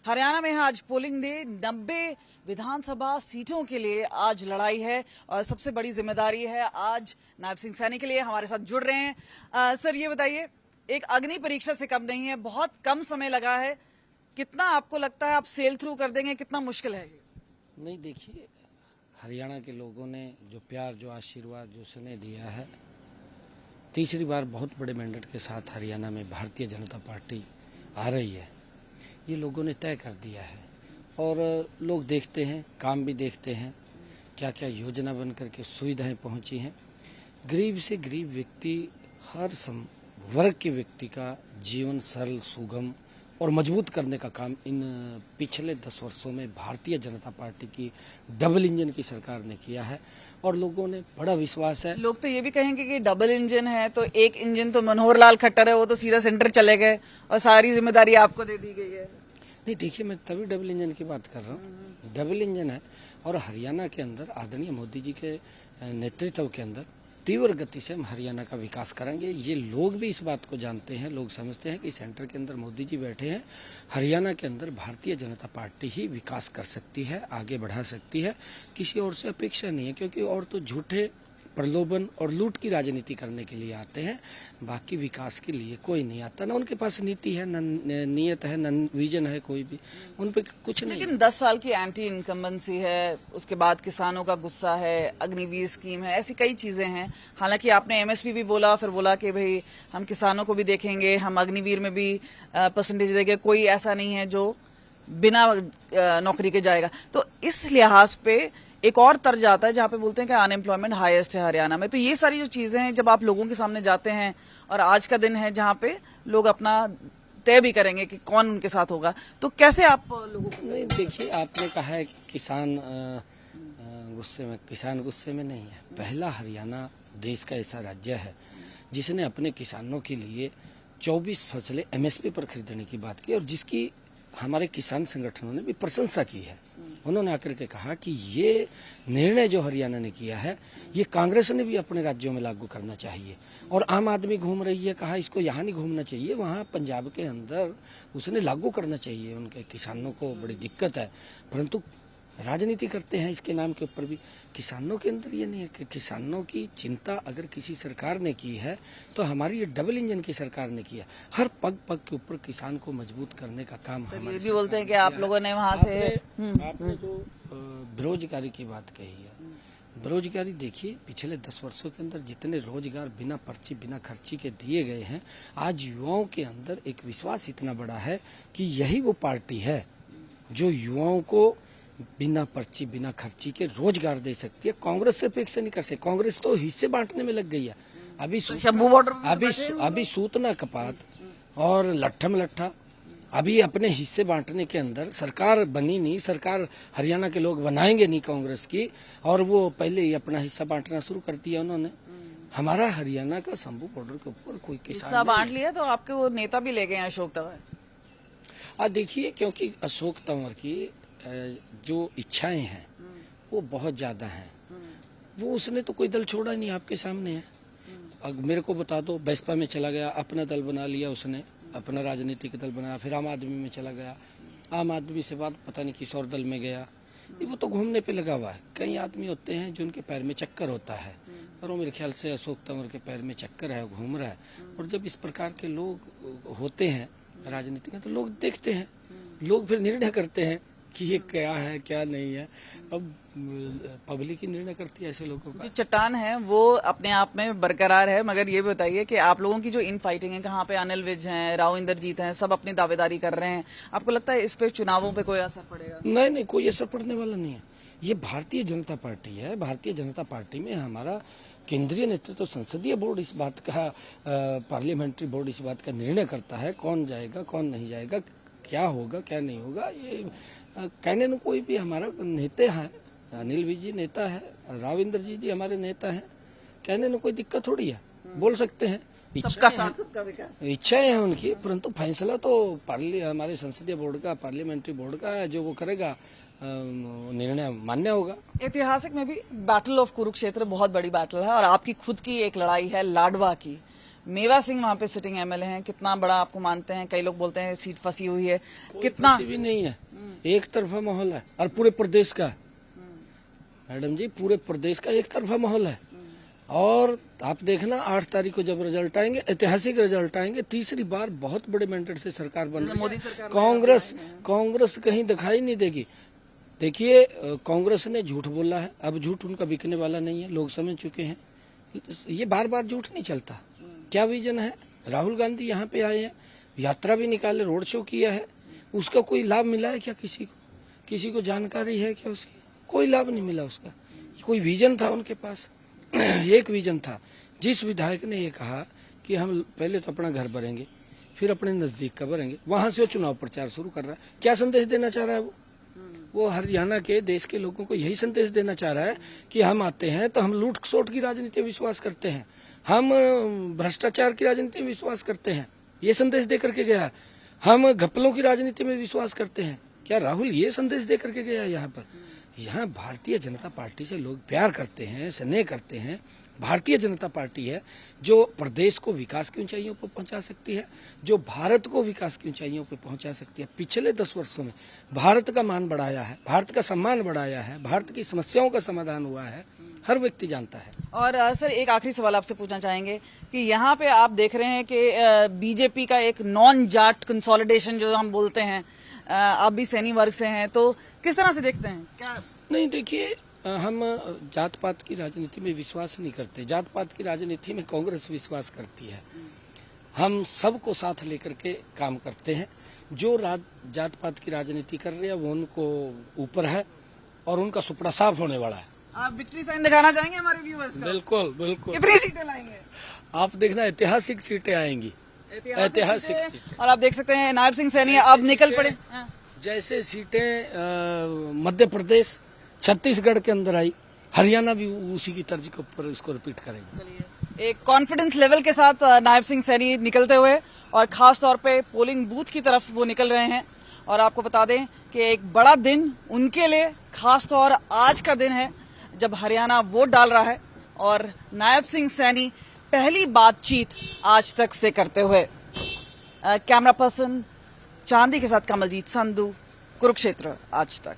हरियाणा में आज polling day 90 विधानसभा सीटों के लिए आज लड़ाई है और सबसे बड़ी जिम्मेदारी है आज नायब सिंह सैनी के लिए हमारे साथ जुड़ रहे हैं। सर ये बताइए, एक अग्नि परीक्षा से कम नहीं है, बहुत कम समय लगा है, कितना आपको लगता है आप सेल थ्रू कर देंगे, कितना मुश्किल है ये? नहीं, देखिए, हरियाणा के लोगों ने जो प्यार, जो आशीर्वाद, जो स्नेह दिया है, तीसरी बार बहुत बड़े मैंडेट के साथ हरियाणा में भारतीय जनता पार्टी आ रही है, ये लोगों ने तय कर दिया है। और लोग देखते हैं, काम भी देखते हैं, क्या क्या योजना बन करके सुविधाएं पहुंची हैं। गरीब से गरीब व्यक्ति, हर वर्ग के व्यक्ति का जीवन सरल, सुगम और मजबूत करने का काम इन पिछले 10 वर्षों में भारतीय जनता पार्टी की डबल इंजन की सरकार ने किया है और लोगों ने बड़ा विश्वास है। लोग तो ये भी कहेंगे कि डबल इंजन है तो एक इंजन तो मनोहर लाल खट्टर है, वो तो सीधा सेंटर चले गए और सारी जिम्मेदारी आपको दे दी गई है। नहीं, देखिए, मैं तभी डबल इंजन की बात कर रहा हूँ। डबल इंजन है और हरियाणा के अंदर आदरणीय मोदी जी के नेतृत्व के अंदर तीव्र गति से हम हरियाणा का विकास करेंगे। ये लोग भी इस बात को जानते हैं, लोग समझते हैं कि सेंटर के अंदर मोदी जी बैठे हैं, हरियाणा के अंदर भारतीय जनता पार्टी ही विकास कर सकती है, आगे बढ़ा सकती है। किसी और से अपेक्षा नहीं है, क्योंकि और तो झूठे प्रलोभन और लूट की राजनीति करने के लिए आते हैं, बाकी विकास के लिए कोई नहीं आता। ना उनके पास नीति है, न नियत है, न विजन है, कोई भी उन पे कुछ नहीं। लेकिन 10 साल की एंटी इनकम्बेंसी है, उसके बाद किसानों का गुस्सा है, अग्निवीर स्कीम है, ऐसी कई चीजें हैं। हालांकि आपने एमएसपी भी बोला, फिर बोला कि भाई हम किसानों को भी देखेंगे, हम अग्निवीर में भी परसेंटेज देंगे, कोई ऐसा नहीं है जो बिना नौकरी के जाएगा। तो इस लिहाज पे एक और तर्ज आता है जहां पे बोलते हैं कि अनएम्प्लॉयमेंट हाईएस्ट है हरियाणा में। तो ये सारी जो चीजें हैं, जब आप लोगों के सामने जाते हैं और आज का दिन है जहां पे लोग अपना तय भी करेंगे कि कौन उनके साथ होगा, तो कैसे आप लोगों को? नहीं, देखिए, आपने कहा है कि किसान गुस्से में नहीं है। पहला हरियाणा देश का ऐसा राज्य है जिसने अपने किसानों के लिए 24 फसलें एमएसपी पर खरीदने की बात की और जिसकी हमारे किसान संगठनों ने भी प्रशंसा की है। उन्होंने आकर के कहा कि ये निर्णय जो हरियाणा ने किया है, ये कांग्रेस ने भी अपने राज्यों में लागू करना चाहिए। और आम आदमी घूम रही है, कहा इसको यहाँ नहीं घूमना चाहिए, वहाँ पंजाब के अंदर उसने लागू करना चाहिए। उनके किसानों को बड़ी दिक्कत है, परंतु राजनीति करते हैं इसके नाम के ऊपर भी। किसानों के अंदर ये नहीं है कि किसानों की चिंता अगर किसी सरकार ने की है तो हमारी ये डबल इंजन की सरकार ने किया। हर पग पग के ऊपर किसान को मजबूत करने का काम हमारे। ये भी बोलते हैं कि आप लोगों ने वहां से आपने जो बेरोजगारी की बात कही है, बेरोजगारी देखिए, पिछले 10 वर्षों के अंदर जितने रोजगार बिना पर्ची, बिना खर्ची के दिए गए हैं, आज युवाओं के अंदर एक विश्वास इतना बड़ा है कि यही वो पार्टी है जो युवाओं को बिना पर्ची, बिना खर्ची के रोजगार दे सकती है। कांग्रेस से अपेक्षा नहीं कर सकती। कांग्रेस तो हिस्से बांटने में लग गई है। अभी सूतना कपात और लट्ठम लट्ठा, अभी अपने हिस्से बांटने के अंदर सरकार बनी नहीं। सरकार हरियाणा के लोग बनाएंगे नहीं कांग्रेस की, और वो पहले ही अपना हिस्सा बांटना शुरू कर दिया उन्होंने। हमारा हरियाणा का शंभू बॉर्डर के ऊपर कोई किसान बांट लिया, तो आपके वो नेता भी ले गए अशोक तंवर। देखिए, क्योंकि अशोक तंवर की जो इच्छाएं हैं वो बहुत ज्यादा हैं। वो उसने तो कोई दल छोड़ा नहीं, आपके सामने है। अब मेरे को बता दो, बसपा में चला गया, अपना दल बना लिया उसने, अपना राजनीतिक दल बनाया, फिर आम आदमी में चला गया, आम आदमी से बाद पता नहीं किस और दल में गया। वो तो घूमने पे लगा हुआ है। कई आदमी होते हैं जो उनके पैर में चक्कर होता है, और वो मेरे ख्याल से अशोक तंवर के पैर में चक्कर है, घूम रहा है। और जब इस प्रकार के लोग होते हैं राजनीति में, तो लोग देखते हैं, लोग फिर निर्णय करते हैं कि ये क्या है, क्या नहीं है। अब पब्लिक ही निर्णय करती है ऐसे लोगों का। जो चट्टान है वो अपने आप में बरकरार है, मगर ये बताइए कि आप लोगों की जो इन फाइटिंग है, कहाँ पे अनिल विज हैं, राव इंद्रजीत हैं, सब अपनी दावेदारी कर रहे हैं, आपको लगता है इस पे चुनावों पे कोई असर पड़ेगा? नहीं, कोई असर पड़ने वाला नहीं है। ये भारतीय जनता पार्टी है। भारतीय जनता पार्टी में हमारा केंद्रीय नेतृत्व, संसदीय बोर्ड इस बात का, पार्लियामेंट्री बोर्ड इस बात का निर्णय करता है कौन जाएगा, कौन नहीं जाएगा, क्या होगा, क्या नहीं होगा। ये कहने में कोई भी हमारा नेता है, अनिल विज जी नेता है, राव इंद्रजीत जी हमारे नेता हैं, कहने में कोई दिक्कत थोड़ी है, बोल सकते हैं। सबका साथ, सबका विकास, इच्छाएं हैं उनकी, परंतु फैसला तो हमारे संसदीय बोर्ड का, पार्लियामेंट्री बोर्ड का है। जो वो करेगा निर्णय मान्य होगा। ऐतिहासिक में भी बैटल ऑफ कुरुक्षेत्र बहुत बड़ी बैटल है, और आपकी खुद की एक लड़ाई है लाडवा की। मेवा सिंह वहां पे सिटिंग एमएलए हैं, कितना बड़ा आपको मानते हैं? कई लोग बोलते हैं सीट फंसी हुई है, कितना? किसी भी नहीं है, एक तरफा माहौल है और पूरे प्रदेश का, मैडम जी पूरे प्रदेश का एक तरफा माहौल है। और आप देखना 8 तारीख को जब रिजल्ट आएंगे, ऐतिहासिक रिजल्ट आएंगे, तीसरी बार बहुत बड़े मैंडेट से सरकार बन रही मोदी है। सरकार कांग्रेस कहीं दिखाई नहीं देगी। देखिए कांग्रेस ने झूठ बोला है, अब झूठ उनका बिकने वाला नहीं है, लोग समझ चुके हैं। ये बार बार झूठ नहीं चलता। क्या विजन है? राहुल गांधी यहाँ पे आए हैं, यात्रा भी निकाले, रोड शो किया है, उसका कोई लाभ मिला है क्या? किसी को जानकारी है क्या उसकी? कोई लाभ नहीं मिला उसका। कोई विजन था उनके पास, एक विजन था। जिस विधायक ने ये कहा कि हम पहले तो अपना घर भरेंगे, फिर अपने नजदीक का भरेंगे, वहां से वो चुनाव प्रचार शुरू कर रहा है। क्या संदेश देना चाह रहा है वो हरियाणा के देश के लोगों को यही संदेश देना चाह रहा है कि हम आते हैं तो हम लूट खसोट की राजनीति में विश्वास करते हैं, हम भ्रष्टाचार की राजनीति में विश्वास करते हैं, ये संदेश दे करके गया। हम घपलों की राजनीति में विश्वास करते हैं। क्या राहुल ये संदेश दे करके गया यहाँ पर? यहाँ भारतीय जनता पार्टी से लोग प्यार करते हैं, स्नेह करते हैं। भारतीय जनता पार्टी है जो प्रदेश को विकास की ऊंचाइयों पर पहुंचा सकती है, जो भारत को विकास की ऊंचाइयों पर पहुंचा सकती है। पिछले 10 वर्षों में भारत का मान बढ़ाया है, भारत का सम्मान बढ़ाया है, भारत की समस्याओं का समाधान हुआ है, हर व्यक्ति जानता है। और सर एक आखिरी सवाल आपसे पूछना चाहेंगे कि यहाँ पे आप देख रहे हैं कि बीजेपी का एक नॉन जाट कंसोलिडेशन जो हम बोलते हैं, आप भी सैनी वर्ग से हैं, तो किस तरह से देखते हैं? क्या नहीं, देखिए हम जात पात की राजनीति में विश्वास नहीं करते। जात पात की राजनीति में कांग्रेस विश्वास करती है। हम सबको साथ लेकर के काम करते हैं। जो जात पात की राजनीति कर रहे हैं वो उनको ऊपर है और उनका सुपड़ा साफ होने वाला है। आप विक्ट्री साइन दिखाना चाहेंगे हमारे व्यूअर्स को? बिल्कुल बिल्कुल। कितनी सीटें लाएंगे? आप देखना ऐतिहासिक सीटें आएंगी, ऐतिहासिक सीटें। और आप देख सकते हैं नायब सिंह सैनी अब निकल पड़े। जैसे सीटें मध्य प्रदेश छत्तीसगढ़ के अंदर आई, हरियाणा भी उसी की तर्ज के ऊपर इसको रिपीट करेंगे। एक कॉन्फिडेंस लेवल के साथ नायब सिंह सैनी निकलते हुए और खास तौर पे पोलिंग बूथ की तरफ वो निकल रहे हैं। और आपको बता दें कि एक बड़ा दिन उनके लिए खास तौर आज का दिन है जब हरियाणा वोट डाल रहा है और नायब सिंह सैनी पहली बातचीत आज तक से करते हुए। कैमरा पर्सन चांदी के साथ कमलजीत संधू, कुरुक्षेत्र आज तक।